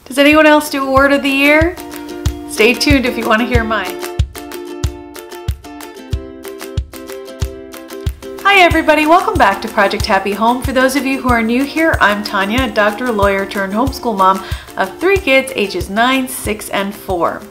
Does anyone else do a word of the year? Stay tuned if you want to hear mine. Hi everybody, welcome back to Project Happy Home. For those of you who are new here, I'm Tanya, a doctor, lawyer turned homeschool mom of 3 kids ages 9, 6, and 4.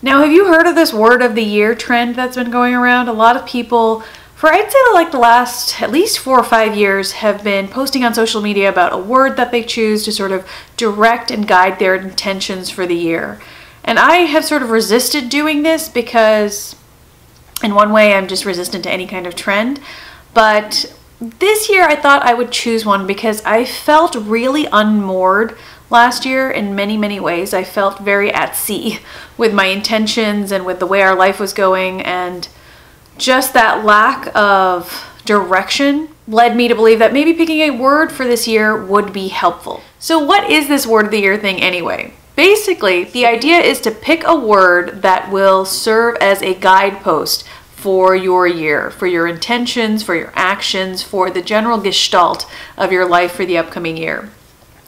Now, have you heard of this word of the year trend that's been going around? A lot of people, for I'd say like the last at least 4 or 5 years, have been posting on social media about a word that they choose to sort of direct and guide their intentions for the year. And I have sort of resisted doing this because in one way I'm just resistant to any kind of trend. But this year I thought I would choose one because I felt really unmoored last year in many, many ways. I felt very at sea with my intentions and with the way our life was going, and just that lack of direction led me to believe that maybe picking a word for this year would be helpful. So what is this word of the year thing anyway? Basically, the idea is to pick a word that will serve as a guidepost for your year, for your intentions, for your actions, for the general gestalt of your life for the upcoming year.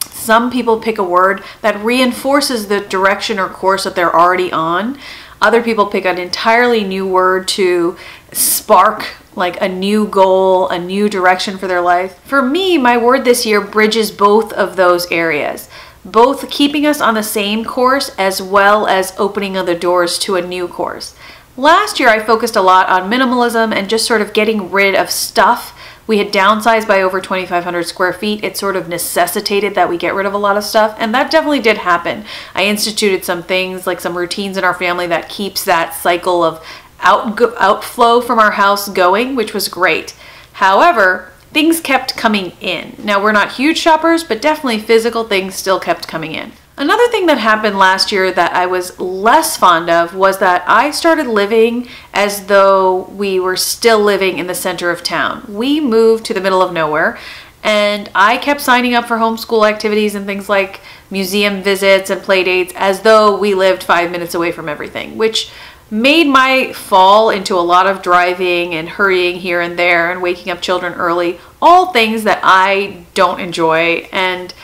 Some people pick a word that reinforces the direction or course that they're already on. Other people pick an entirely new word to spark like a new goal, a new direction for their life. For me, my word this year bridges both of those areas, both keeping us on the same course as well as opening other doors to a new course. Last year, I focused a lot on minimalism and just sort of getting rid of stuff. We had downsized by over 2,500 square feet. It sort of necessitated that we get rid of a lot of stuff, and that definitely did happen. I instituted some things, like some routines in our family that keeps that cycle of outflow from our house going, which was great. However, things kept coming in. Now, we're not huge shoppers, but definitely physical things still kept coming in. Another thing that happened last year that I was less fond of was that I started living as though we were still living in the center of town. We moved to the middle of nowhere, and I kept signing up for homeschool activities and things like museum visits and play dates as though we lived 5 minutes away from everything, which made my fall into a lot of driving and hurrying here and there and waking up children early, all things that I don't enjoy, and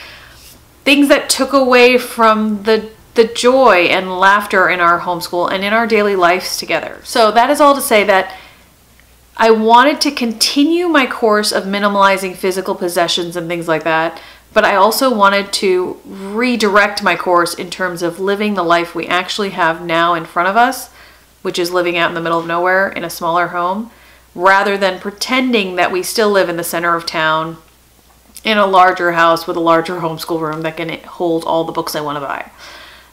things that took away from the joy and laughter in our homeschool and in our daily lives together. So that is all to say that I wanted to continue my course of minimalizing physical possessions and things like that, but I also wanted to redirect my course in terms of living the life we actually have now in front of us, which is living out in the middle of nowhere in a smaller home, rather than pretending that we still live in the center of town in a larger house with a larger homeschool room that can hold all the books I want to buy.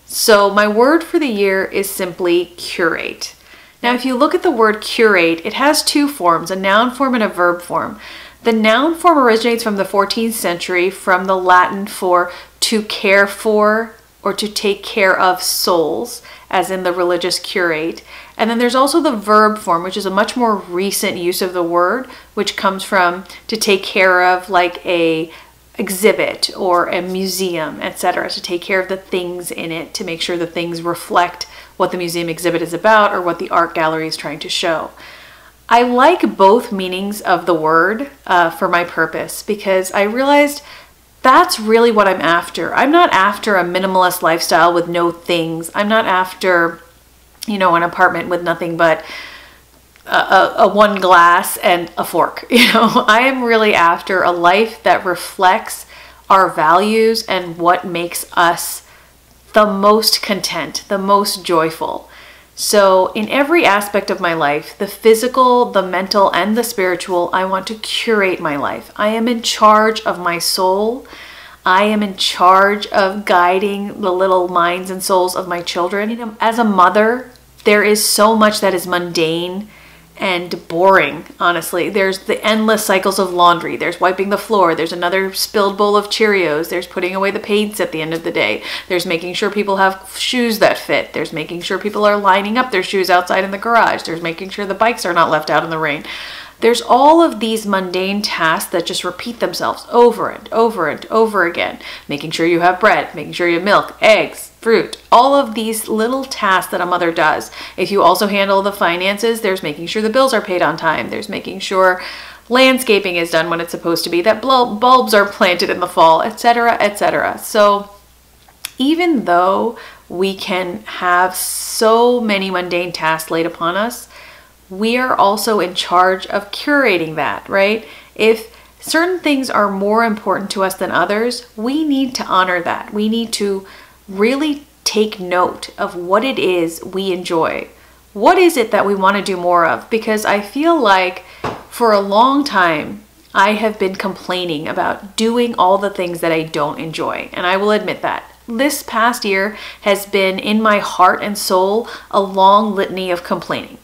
So my word for the year is simply curate. Now, if you look at the word curate, it has 2 forms, a noun form and a verb form. The noun form originates from the 14th century from the Latin for to care for or to take care of souls, as in the religious curate. And then there's also the verb form, which is a much more recent use of the word, which comes from to take care of, like a exhibit or a museum, etc., to take care of the things in it, to make sure the things reflect what the museum exhibit is about or what the art gallery is trying to show. I like both meanings of the word for my purpose, because I realized that's really what I'm after. I'm not after a minimalist lifestyle with no things. I'm not after, you know, an apartment with nothing but a 1 glass and a fork. You know, I am really after a life that reflects our values and what makes us the most content, the most joyful. So in every aspect of my life, the physical, the mental, and the spiritual, I want to curate my life. I am in charge of my soul. I am in charge of guiding the little minds and souls of my children. You know, as a mother, there is so much that is mundane and boring, honestly. There's the endless cycles of laundry. There's wiping the floor. There's another spilled bowl of Cheerios. There's putting away the paints at the end of the day. There's making sure people have shoes that fit. There's making sure people are lining up their shoes outside in the garage. There's making sure the bikes are not left out in the rain. There's all of these mundane tasks that just repeat themselves over and over and over again. Making sure you have bread, making sure you have milk, eggs, fruit, all of these little tasks that a mother does. If you also handle the finances, there's making sure the bills are paid on time. There's making sure landscaping is done when it's supposed to be, that bulbs are planted in the fall, etc., etc. So Even though we can have so many mundane tasks laid upon us, we are also in charge of curating that, right? If certain things are more important to us than others, we need to honor that. We need to really take note of what it is we enjoy. What is it that we want to do more of? Because I feel like for a long time, I have been complaining about doing all the things that I don't enjoy. And I will admit that. This past year has been in my heart and soul a long litany of complaining,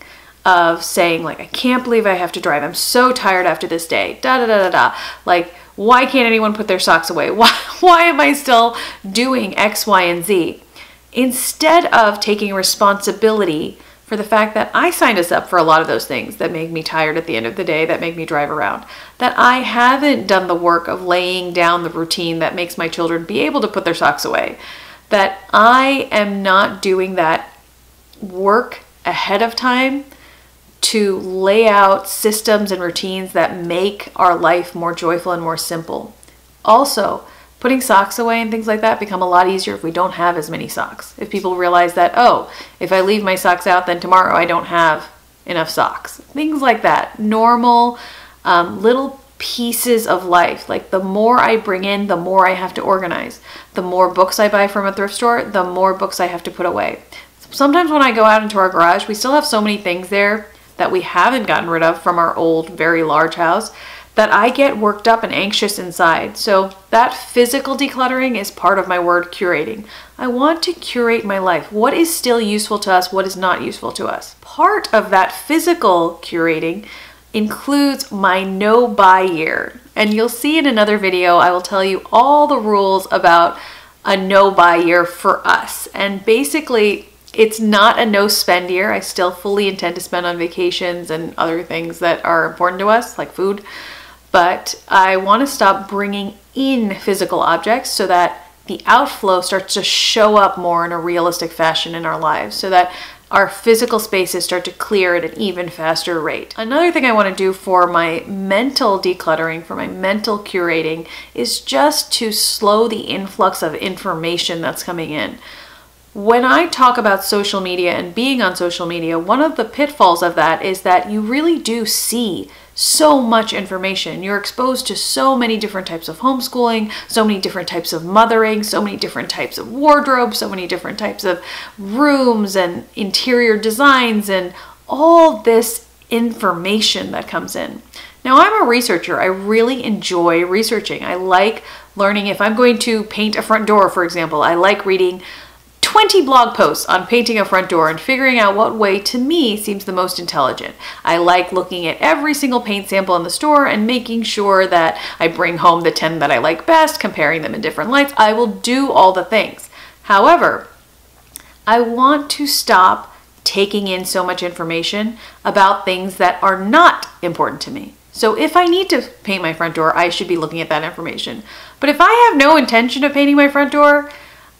of saying like, I can't believe I have to drive. I'm so tired after this day. Da da da da da. Like, why can't anyone put their socks away? Why am I still doing X, Y, and Z? Instead of taking responsibility for the fact that I signed us up for a lot of those things that make me tired at the end of the day, that make me drive around, that I haven't done the work of laying down the routine that makes my children be able to put their socks away, that I am not doing that work ahead of time to lay out systems and routines that make our life more joyful and more simple. Also, putting socks away and things like that become a lot easier if we don't have as many socks. If people realize that, oh, if I leave my socks out, then tomorrow I don't have enough socks. Things like that. Normal little pieces of life. Like the more I bring in, the more I have to organize. The more books I buy from a thrift store, the more books I have to put away. Sometimes when I go out into our garage, we still have so many things there that we haven't gotten rid of from our old, very large house, that I get worked up and anxious inside. So that physical decluttering is part of my word curating. I want to curate my life. What is still useful to us? What is not useful to us? Part of that physical curating includes my no-buy year. And you'll see in another video, I will tell you all the rules about a no-buy year for us. And basically, it's not a no-spend year. I still fully intend to spend on vacations and other things that are important to us, like food. But I want to stop bringing in physical objects so that the outflow starts to show up more in a realistic fashion in our lives, so that our physical spaces start to clear at an even faster rate. Another thing I want to do for my mental decluttering, for my mental curating, is just to slow the influx of information that's coming in. When I talk about social media and being on social media, one of the pitfalls of that is that you really do see so much information. You're exposed to so many different types of homeschooling, so many different types of mothering, so many different types of wardrobe, so many different types of rooms and interior designs and all this information that comes in. Now, I'm a researcher. I really enjoy researching. I like learning. If I'm going to paint a front door, for example, I like reading 20 blog posts on painting a front door and figuring out what way to me seems the most intelligent. I like looking at every single paint sample in the store and making sure that I bring home the 10 that I like best, comparing them in different lights. I will do all the things. However, I want to stop taking in so much information about things that are not important to me. So if I need to paint my front door, I should be looking at that information. But if I have no intention of painting my front door,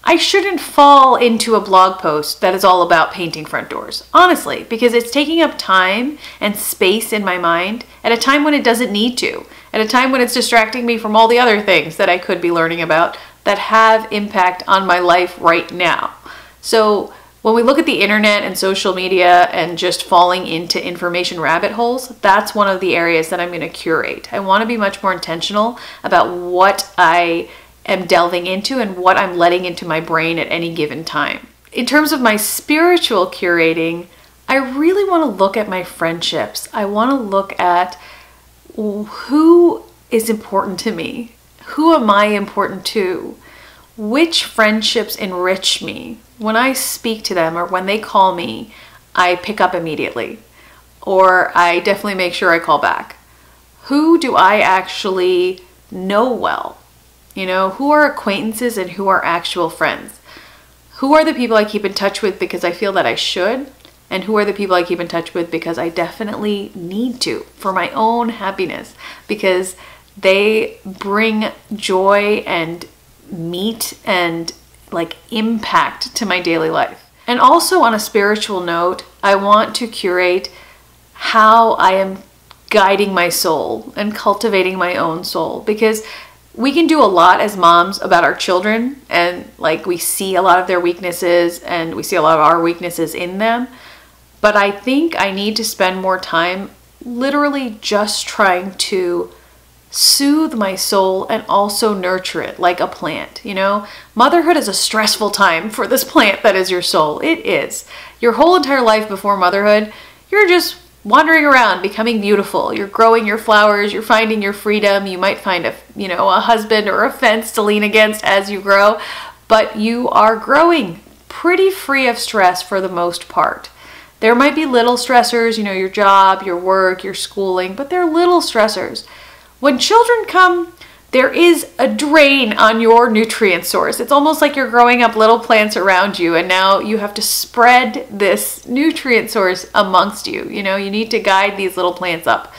I shouldn't fall into a blog post that is all about painting front doors, honestly, because it's taking up time and space in my mind at a time when it doesn't need to, at a time when it's distracting me from all the other things that I could be learning about that have impact on my life right now. So when we look at the internet and social media and just falling into information rabbit holes, that's one of the areas that I'm going to curate. I want to be much more intentional about what I am delving into and what I'm letting into my brain at any given time. In terms of my spiritual curating, I really want to look at my friendships. I want to look at who is important to me. Who am I important to? Which friendships enrich me? When I speak to them or when they call me, I pick up immediately, or I definitely make sure I call back. Who do I actually know well? You know, who are acquaintances and who are actual friends? Who are the people I keep in touch with because I feel that I should? And who are the people I keep in touch with because I definitely need to for my own happiness? Because they bring joy and meat and like impact to my daily life. And also on a spiritual note, I want to curate how I am guiding my soul and cultivating my own soul, because we can do a lot as moms about our children, and like we see a lot of their weaknesses and we see a lot of our weaknesses in them. But I think I need to spend more time literally just trying to soothe my soul and also nurture it like a plant. You know, motherhood is a stressful time for this plant that is your soul. It is. Your whole entire life before motherhood, you're just wandering around, becoming beautiful. You're growing your flowers, you're finding your freedom. You might find a husband or a fence to lean against as you grow, but you are growing pretty free of stress for the most part. There might be little stressors, you know, your job, your work, your schooling, but they're little stressors. When children come, there is a drain on your nutrient source. It's almost like you're growing up little plants around you, and now you have to spread this nutrient source amongst you. You know, you need to guide these little plants up.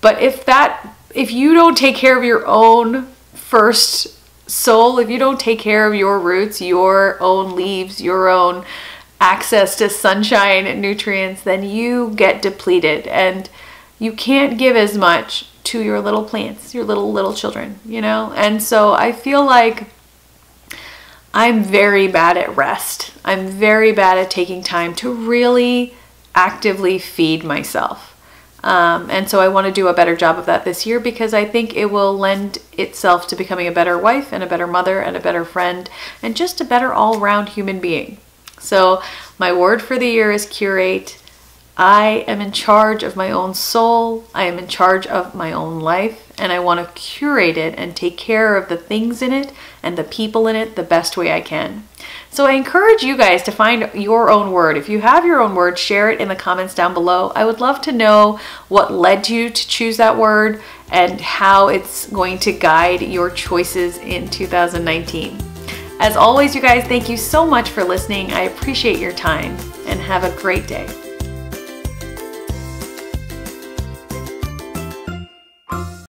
But if you don't take care of your own first soul, if you don't take care of your roots, your own leaves, your own access to sunshine and nutrients, then you get depleted and you can't give as much to your little plants, your little children, you know? And so I feel like I'm very bad at rest. I'm very bad at taking time to really actively feed myself. And so I want to do a better job of that this year, because I think it will lend itself to becoming a better wife and a better mother and a better friend and just a better all-round human being. So my word for the year is curate. I am in charge of my own soul. I am in charge of my own life, and I want to curate it and take care of the things in it and the people in it the best way I can. So I encourage you guys to find your own word. If you have your own word, share it in the comments down below. I would love to know what led you to choose that word and how it's going to guide your choices in 2019. As always, you guys, thank you so much for listening. I appreciate your time, and have a great day.